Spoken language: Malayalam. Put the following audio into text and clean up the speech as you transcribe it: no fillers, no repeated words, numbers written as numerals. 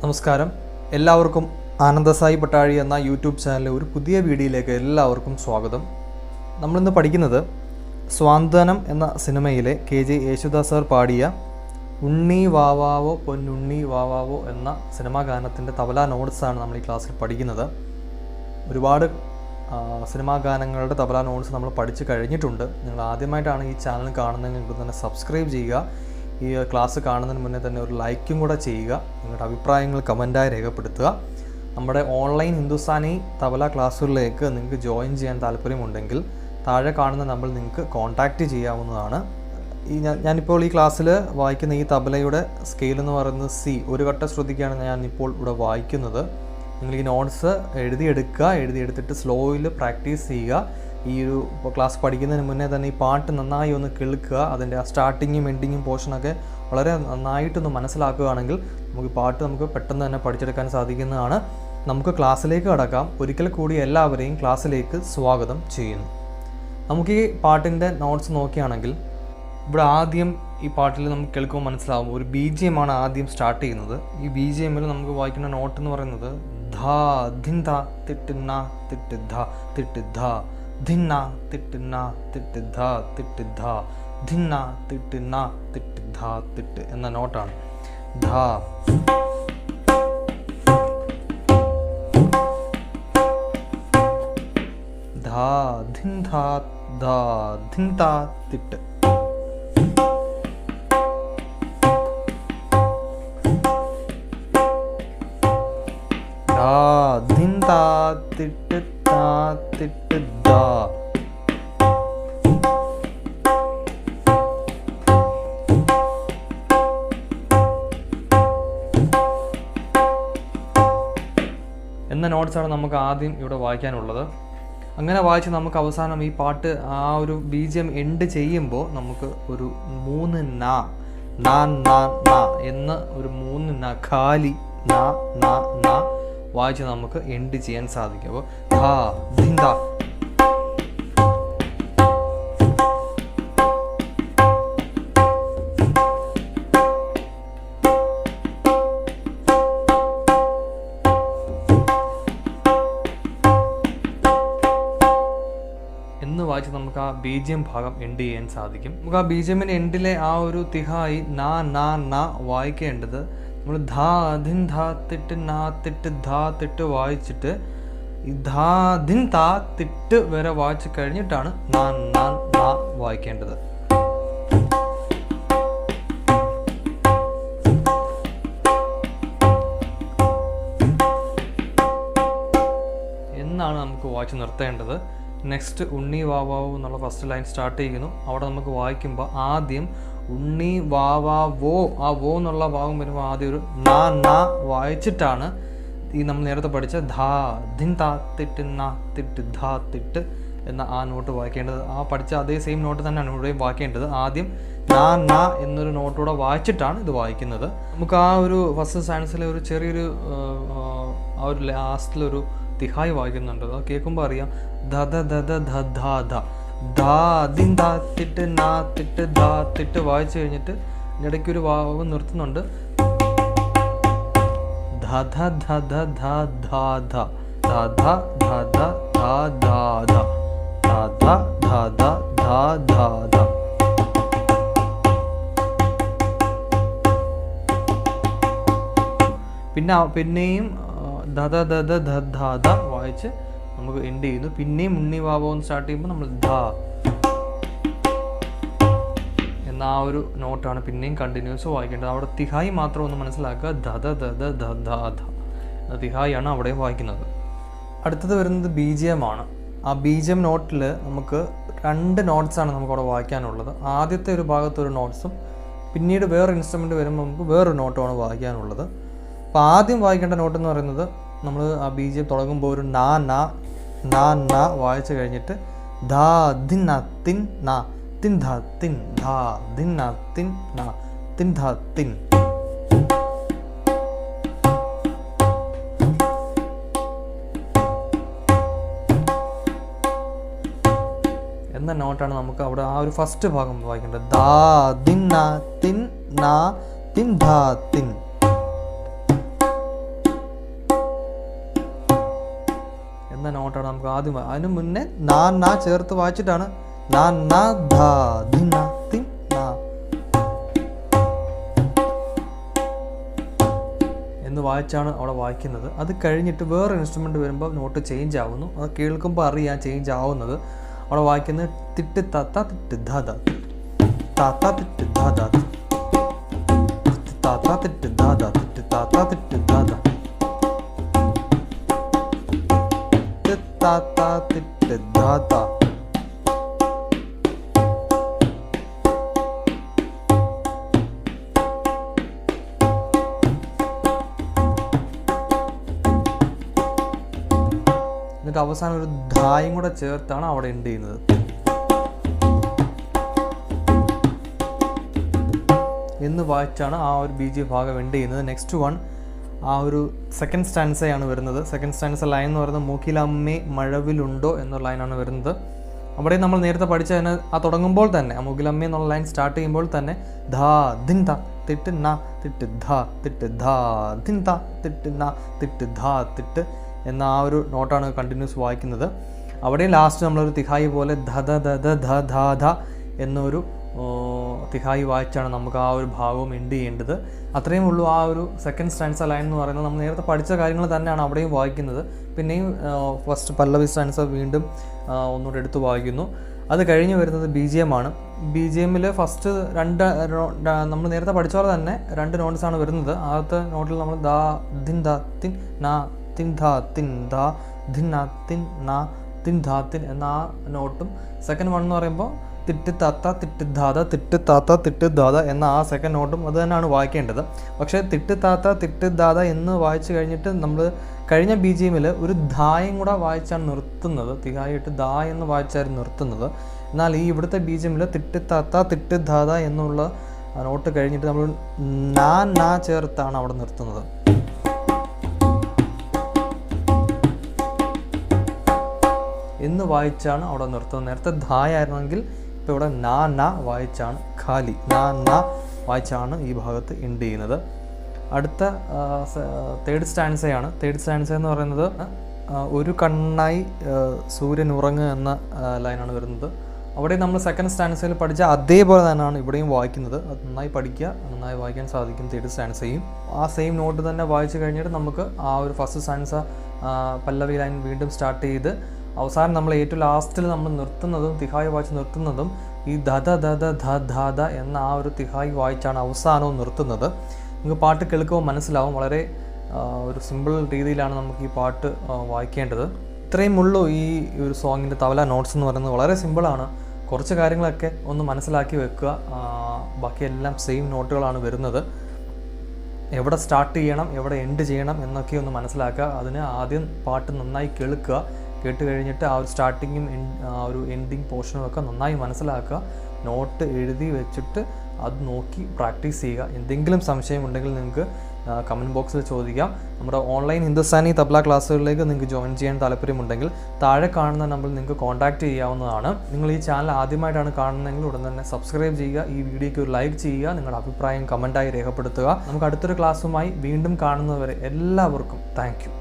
നമസ്കാരം. എല്ലാവർക്കും ആനന്ദസായി പട്ടാഴി എന്ന യൂട്യൂബ് ചാനലിലെ ഒരു പുതിയ വീഡിയോയിലേക്ക് എല്ലാവർക്കും സ്വാഗതം. നമ്മളിന്ന് പഠിക്കുന്നത് സ്വാന്തനം എന്ന സിനിമയിലെ KJ യേശുദാസ് സാർ പാടിയ ഉണ്ണി വാവാവോ പൊന്നുണ്ണി വാവാവോ എന്ന സിനിമാ ഗാനത്തിൻ്റെ തബല നോട്ട്സാണ് നമ്മൾ ഈ ക്ലാസ്സിൽ പഠിക്കുന്നത്. ഒരുപാട് സിനിമാ ഗാനങ്ങളുടെ തബല നോട്ട്സ് നമ്മൾ പഠിച്ചു കഴിഞ്ഞിട്ടുണ്ട്. നിങ്ങൾ ആദ്യമായിട്ടാണ് ഈ ചാനൽ കാണുന്നതെങ്കിൽ തന്നെ സബ്സ്ക്രൈബ് ചെയ്യുക. ഈ ക്ലാസ് കാണുന്നതിന് മുന്നേ തന്നെ ഒരു ലൈക്കും കൂടെ ചെയ്യുക. നിങ്ങളുടെ അഭിപ്രായങ്ങൾ കമൻറ്റായി രേഖപ്പെടുത്തുക. നമ്മുടെ ഓൺലൈൻ ഹിന്ദുസ്ഥാനി തബല ക്ലാസ്സുകളിലേക്ക് നിങ്ങൾക്ക് ജോയിൻ ചെയ്യാൻ താല്പര്യമുണ്ടെങ്കിൽ താഴെ കാണുന്ന നമ്പറിൽ നിങ്ങൾക്ക് കോൺടാക്റ്റ് ചെയ്യാവുന്നതാണ്. ഞാനിപ്പോൾ ഈ ക്ലാസ്സിൽ വായിക്കുന്ന ഈ തബലയുടെ സ്കെയിൽ എന്ന് പറയുന്നത് C, ഒരു ഘട്ട ശ്രുതിക്കാണ് ഞാനിപ്പോൾ ഇവിടെ വായിക്കുന്നത്. നിങ്ങൾ ഈ നോട്ട്സ് എഴുതിയെടുത്തിട്ട് സ്ലോയിൽ പ്രാക്ടീസ് ചെയ്യുക. ഈ ഒരു ക്ലാസ് പഠിക്കുന്നതിന് മുന്നേ തന്നെ ഈ പാട്ട് നന്നായി ഒന്ന് കേൾക്കുക. അതിൻ്റെ ആ സ്റ്റാർട്ടിങ്ങും എൻഡിങ്ങും പോർഷനൊക്കെ വളരെ നന്നായിട്ടൊന്ന് മനസ്സിലാക്കുകയാണെങ്കിൽ നമുക്ക് പെട്ടെന്ന് തന്നെ പഠിച്ചെടുക്കാൻ സാധിക്കുന്നതാണ്. നമുക്ക് ക്ലാസ്സിലേക്ക് കടക്കാം. ഒരിക്കൽ കൂടി എല്ലാവരെയും ക്ലാസ്സിലേക്ക് സ്വാഗതം ചെയ്യുന്നു. നമുക്ക് ഈ പാട്ടിൻ്റെ നോട്ട്സ് നോക്കുകയാണെങ്കിൽ ഇവിടെ ആദ്യം ഈ പാട്ടിൽ നമുക്ക് കേൾക്കുമ്പോൾ മനസ്സിലാവും ഒരു BGM ആണ് ആദ്യം സ്റ്റാർട്ട് ചെയ്യുന്നത്. ഈ BGMൽ നമുക്ക് വായിക്കുന്ന നോട്ട് എന്ന് പറയുന്നത് ധാ ധിൻ ധാ തിട്ട് നാ തിട്ട് ധാ തിട്ട് ധാ ധിന്ന തിട്ട് നാ തിട്ട് ധാ തിട്ട് ധാ ധിന്ന തിട്ട് നാ തിട്ട് ധാ തിട്ട് എന്ന നോട്ടാണ്. ധാ ധാ ധിൻ ധാ ധാ ധിൻ ധാ തിട്ട്. ധാ ധിൻ ധാ തിട്ട് ധാ തിട്ട് ധാ. എന്ന നോട്ട്സാണ് നമുക്ക് ആദ്യം ഇവിടെ വായിക്കാനുള്ളത്. അങ്ങനെ വായിച്ച് നമുക്ക് അവസാനം ഈ പാട്ട് ആ ഒരു BGM എൻഡ് ചെയ്യുമ്പോൾ നമുക്ക് ഒരു 3 നാ നാ നാ നാ എന്ന ഒരു 3 നാ ഖാലി നാ നാ നാ വായിച്ച് നമുക്ക് എൻഡ് ചെയ്യാൻ സാധിക്കും. അപ്പോൾ ധാ ധിൻ ധാ. എന്ന് വായിച്ച് നമുക്ക് ആ BGM ഭാഗം എൻഡ് ചെയ്യാൻ സാധിക്കും. നമുക്ക് ആ BGMന്റെ എൻഡിലെ ആ ഒരു തിഹായി നാ നാ നാ വായിക്കേണ്ടത് നമ്മൾ ധാ ധിൻ ധാ തിട്ട് നാ തിട്ട് ധാ തിട്ട് വായിച്ചിട്ട് ഈ ധാ ധിൻ താ തിട്ട് വരെ വായിച്ച് കഴിഞ്ഞിട്ടാണ് നാ നാ നാ വായിക്കേണ്ടത്. എന്നാണ് നമുക്ക് വായിച്ച് നിർത്തേണ്ടത്. നെക്സ്റ്റ് ഉണ്ണി വാവാവോ എന്നുള്ള ഫസ്റ്റ് ലൈൻ സ്റ്റാർട്ട് ചെയ്യുന്നു. അവിടെ നമുക്ക് വായിക്കുമ്പോൾ ആദ്യം ഉണ്ണി വാവാ വോ, ആ വോ എന്നുള്ള ഭാഗം വരുമ്പോൾ ആദ്യം ഒരു നാ നാ വായിച്ചിട്ടാണ് ഈ നമ്മൾ നേരത്തെ പഠിച്ച ധാ ധിൻ താ തിട്ട് നാ തിട്ട് ധാ തിട്ട് എന്ന ആ നോട്ട് വായിക്കേണ്ടത്. ആ പഠിച്ച അതേ സെയിം നോട്ട് തന്നെയാണ് ഇവിടെയും വായിക്കേണ്ടത്. ആദ്യം നാ നാ എന്നൊരു നോട്ടൂടെ വായിച്ചിട്ടാണ് ഇത് വായിക്കുന്നത്. നമുക്ക് ആ ഒരു ഫസ്റ്റ് സയൻസിലെ ഒരു ചെറിയൊരു ആ ഒരു ലാസ്റ്റിലൊരു തിഹായി വായിക്കുന്നുണ്ട്. അത് കേൾക്കുമ്പോൾ അറിയാം. ധ ധ ധ ധ ധ ധാ ധ ധാ ധിൻ ധാ തിട്ട് നാ തിട്ട് ധാ തിട്ട് വായിച്ചു കഴിഞ്ഞിട്ട് ഇടയ്ക്ക് ഒരു വാവ് നിർത്തുന്നുണ്ട്. ധ ധ ധ ധ ധ ധാ ധ ധ ധ ധ ധ ധാ ധാ ധ ധ ധ ധ ധ ധാ ധാ ധ. പിന്നെയും ധ ധ ധ ധ ധ ധ ധ വായിച്ച് നമുക്ക് എൻഡ് ചെയ്യുന്നു. പിന്നെയും ഉണ്ണി വാവോ എന്ന് സ്റ്റാർട്ട് ചെയ്യുമ്പോൾ നമ്മൾ ധ എന്ന ആ ഒരു നോട്ടാണ് പിന്നെയും കണ്ടിന്യൂസ് വായിക്കേണ്ടത്. അവിടെ തിഹായി മാത്രം ഒന്ന് മനസ്സിലാക്കുക. ധ ധ ധ ധ ധ ധ ധ തിഹായിയാണ് അവിടെ വായിക്കുന്നത്. അടുത്തത് വരുന്നത് BGM ആണ്. ആ BGM നോട്ടിൽ നമുക്ക് 2 നോട്ട്സാണ് നമുക്കവിടെ വായിക്കാനുള്ളത്. ആദ്യത്തെ ഒരു ഭാഗത്തൊരു നോട്ട്സും പിന്നീട് വേറൊരു ഇൻസ്ട്രുമെൻ്റ് വരുമ്പോൾ നമുക്ക് വേറൊരു നോട്ടുമാണ് വായിക്കാനുള്ളത്. അപ്പോൾ ആദ്യം വായിക്കേണ്ട നോട്ട് എന്ന് പറയുന്നത് നമ്മൾ ആ BGM തുടങ്ങുമ്പോൾ ഒരു നാ നാ നാ നാ വായിച്ചു കഴിഞ്ഞിട്ട് ധാ ധിൻ നാ തിൻ നാ തിൻ ധാ തിൻ ധാ ധിൻ നാ തിൻ നാ തിൻ ധാ തിൻ. എന്ന നോട്ടാണ് നമുക്ക് അവിടെ ആ ഒരു ഫസ്റ്റ് ഭാഗം വായിക്കേണ്ടത്. ധാ ധിൻ നാ തിൻ നാ തിൻ ധാ തിൻ. എന്ന നോട്ടാണ് നമുക്ക് ആദ്യം. അതിന് മുന്നേ നാ നാ ചേർത്ത് വായിച്ചിട്ടാണ് നാ നാ ധാ ധിൻ നാ തിൻ നാ എന്ന് വായിച്ചാണ് അവിടെ വായിക്കുന്നത്. അത് കഴിഞ്ഞിട്ട് വേറെ ഇൻസ്ട്രുമെൻ്റ് വരുമ്പോൾ നോട്ട് ചേഞ്ച് ആവുന്നു. അത് കേൾക്കുമ്പോൾ അറിയാം ചേഞ്ച് ആവുന്നത്. അവിടെ വായിക്കുന്നത് തിട്ട് തത്ത തിട്ട് ധ ധ താത്ത തിട്ട് ധ ധ താത്ത തിട്ട് ധ ധ തിട്ട് താത്ത തിട്ട് ധ ധ താത്ത തിട്ട് ധ ധ. എന്നിട്ട് അവസാനം ഒരു ധായും കൂടെ ചേർത്താണ് അവിടെ എൻഡ് ചെയ്യുന്നത്. എന്ന് വായിച്ചാണ് ആ ഒരു BG ഭാഗം എൻഡ് ചെയ്യുന്നത്. നെക്സ്റ്റ് വൺ ആ ഒരു സെക്കൻഡ് സ്റ്റാൻസയാണ് വരുന്നത്. സെക്കൻഡ് സ്റ്റാൻസ ലൈൻ എന്ന് പറയുന്നത് മൂക്കിലമ്മേ മഴവിലുണ്ടോ എന്ന ലൈനാണ് വരുന്നത്. അവിടെ നമ്മൾ നേരത്തെ പഠിച്ചതിന് ആ തുടങ്ങുമ്പോൾ തന്നെ ആ മൂക്കിലമ്മേ എന്നുള്ള ലൈൻ സ്റ്റാർട്ട് ചെയ്യുമ്പോൾ തന്നെ ധാ ധിൻ ധ തിട്ട് ന തിട്ട് ധ തിട്ട് ധാ ധിൻ ധ തിട്ട് ന തിട്ട് ധാ തിട്ട് എന്ന ആ ഒരു നോട്ടാണ് കണ്ടിന്യൂസ് വായിക്കുന്നത്. അവിടെ ലാസ്റ്റ് നമ്മളൊരു തിഹായി പോലെ ധ ധ ധ ധ ധ ധ ധ എന്നൊരു തിഹായി വായിച്ചാണ് നമുക്ക് ആ ഒരു ഭാഗവും എൻഡ് ചെയ്യേണ്ടത്. അത്രയും ഉള്ളൂ ആ ഒരു സെക്കൻഡ് സ്റ്റാൻസ ലൈൻ എന്ന് പറയുന്നത്. നമ്മൾ നേരത്തെ പഠിച്ച കാര്യങ്ങൾ തന്നെയാണ് അവിടെയും വായിക്കുന്നത്. പിന്നെയും ഫസ്റ്റ് പല്ലവി സ്റ്റാൻസ വീണ്ടും ഒന്നുകൂടെ എടുത്ത് വായിക്കുന്നു. അത് കഴിഞ്ഞ് വരുന്നത് BGM ആണ്. BGMൽ ഫസ്റ്റ് നമ്മൾ നേരത്തെ പഠിച്ച പോലെ തന്നെ 2 നോട്ട്സാണ് വരുന്നത്. ആദ്യത്തെ നോട്ടിൽ നമ്മൾ ദാ ധിൻ ദ തിൻ നാ തിൻ ധ തിൻ ധ ധിൻ നാ തിൻ നാ തിൻ ധ തിൻ എന്ന ആ നോട്ടും സെക്കൻഡ് വൺ എന്ന് പറയുമ്പോൾ തിട്ട് താത്ത തിട്ട് ധാത തിട്ട് താത്ത തിട്ട് ധാത എന്ന ആ സെക്കൻഡ് നോട്ടും അത് തന്നെയാണ് വായിക്കേണ്ടത്. പക്ഷേ തിട്ട് താത്ത തിട്ട് ധാത എന്ന് വായിച്ചു കഴിഞ്ഞിട്ട് നമ്മൾ കഴിഞ്ഞ BGMൽ ഒരു ധായും കൂടെ വായിച്ചാണ് നിർത്തുന്നത്. തിഹായിട്ട് ധാ എന്ന് വായിച്ചായിരുന്നു നിർത്തുന്നത്. എന്നാൽ ഈ ഇവിടുത്തെ BGMൽ തിട്ട് താത്ത തിട്ട് ധാത എന്നുള്ള നോട്ട് കഴിഞ്ഞിട്ട് നമ്മൾ നാ നാ ചേർത്താണ് അവിടെ നിർത്തുന്നത്. എന്ന് വായിച്ചാണ് അവിടെ നിർത്തുന്നത്. നേരത്തെ ധായായിരുന്നെങ്കിൽ ഇപ്പോൾ ഇവിടെ നാ നാ വായിച്ചാണ് ഖാലി നാ നാ വായിച്ചാണ് ഈ ഭാഗത്ത് എൻഡ് ചെയ്യുന്നത്. അടുത്ത തേർഡ് സ്റ്റാൻസയാണ്. തേർഡ് സ്റ്റാൻസ എന്ന് പറയുന്നത് ഒരു കണ്ണായി സൂര്യൻ ഉറങ്ങുക എന്ന ലൈനാണ് വരുന്നത്. അവിടെ നമ്മൾ സെക്കൻഡ് സ്റ്റാൻസയിൽ പഠിച്ച അതേപോലെ തന്നെയാണ് ഇവിടെയും വായിക്കുന്നത്. അത് നന്നായി പഠിക്കുക, നന്നായി വായിക്കാൻ സാധിക്കും തേർഡ് സ്റ്റാൻസയും. ആ സെയിം നോട്ട് തന്നെ വായിച്ചു കഴിഞ്ഞിട്ട് നമുക്ക് ആ ഒരു ഫസ്റ്റ് സ്റ്റാൻസ പല്ലവി ലൈൻ വീണ്ടും സ്റ്റാർട്ട് ചെയ്ത് അവസാനം നമ്മൾ ഏറ്റവും ലാസ്റ്റിൽ നമ്മൾ നിർത്തുന്നതും തിഹായി വായിച്ച് നിർത്തുന്നതും ഈ ധ ധ ധ ധ ധ ധ ധ എന്ന ആ ഒരു തിഹായി വായിച്ചാണ് അവസാനവും നിർത്തുന്നത്. നിങ്ങൾക്ക് പാട്ട് കേൾക്കുമ്പോൾ മനസ്സിലാവും. വളരെ ഒരു സിമ്പിൾ രീതിയിലാണ് നമുക്ക് ഈ പാട്ട് വായിക്കേണ്ടത്. ഇത്രയും ഉള്ളൂ ഈ ഒരു സോങ്ങിൻ്റെ തബല നോട്ട്സ് എന്ന് പറയുന്നത്. വളരെ സിമ്പിളാണ്. കുറച്ച് കാര്യങ്ങളൊക്കെ ഒന്ന് മനസ്സിലാക്കി വെക്കുക. ബാക്കിയെല്ലാം സെയിം നോട്ടുകളാണ് വരുന്നത്. എവിടെ സ്റ്റാർട്ട് ചെയ്യണം എവിടെ എൻഡ് ചെയ്യണം എന്നൊക്കെ ഒന്ന് മനസ്സിലാക്കുക. അതിന് ആദ്യം പാട്ട് നന്നായി കേൾക്കുക. കേട്ട് കഴിഞ്ഞിട്ട് ആ ഒരു സ്റ്റാർട്ടിങ്ങും ആ ഒരു എൻഡിങ് പോർഷനും ഒക്കെ നന്നായി മനസ്സിലാക്കുക. നോട്ട് എഴുതി വെച്ചിട്ട് അത് നോക്കി പ്രാക്ടീസ് ചെയ്യുക. എന്തെങ്കിലും സംശയം ഉണ്ടെങ്കിൽ നിങ്ങൾക്ക് കമൻറ്റ് ബോക്സിൽ ചോദിക്കാം. നമ്മുടെ ഓൺലൈൻ ഹിന്ദുസ്ഥാനി തബ്ല ക്ലാസ്സുകളിലേക്ക് നിങ്ങൾക്ക് ജോയിൻ ചെയ്യാൻ താല്പര്യമുണ്ടെങ്കിൽ താഴെ കാണുന്ന നമ്പറിൽ നിങ്ങൾക്ക് കോൺടാക്റ്റ് ചെയ്യാവുന്നതാണ്. നിങ്ങൾ ഈ ചാനൽ ആദ്യമായിട്ടാണ് കാണുന്നതെങ്കിൽ ഉടൻ തന്നെ സബ്സ്ക്രൈബ് ചെയ്യുക. ഈ വീഡിയോയ്ക്ക് ഒരു ലൈക്ക് ചെയ്യുക. നിങ്ങളുടെ അഭിപ്രായം കമൻറ്റായി രേഖപ്പെടുത്തുക. നമുക്ക് അടുത്തൊരു ക്ലാസ്സുമായി വീണ്ടും കാണുന്നതുവരെ എല്ലാവർക്കും താങ്ക് യു.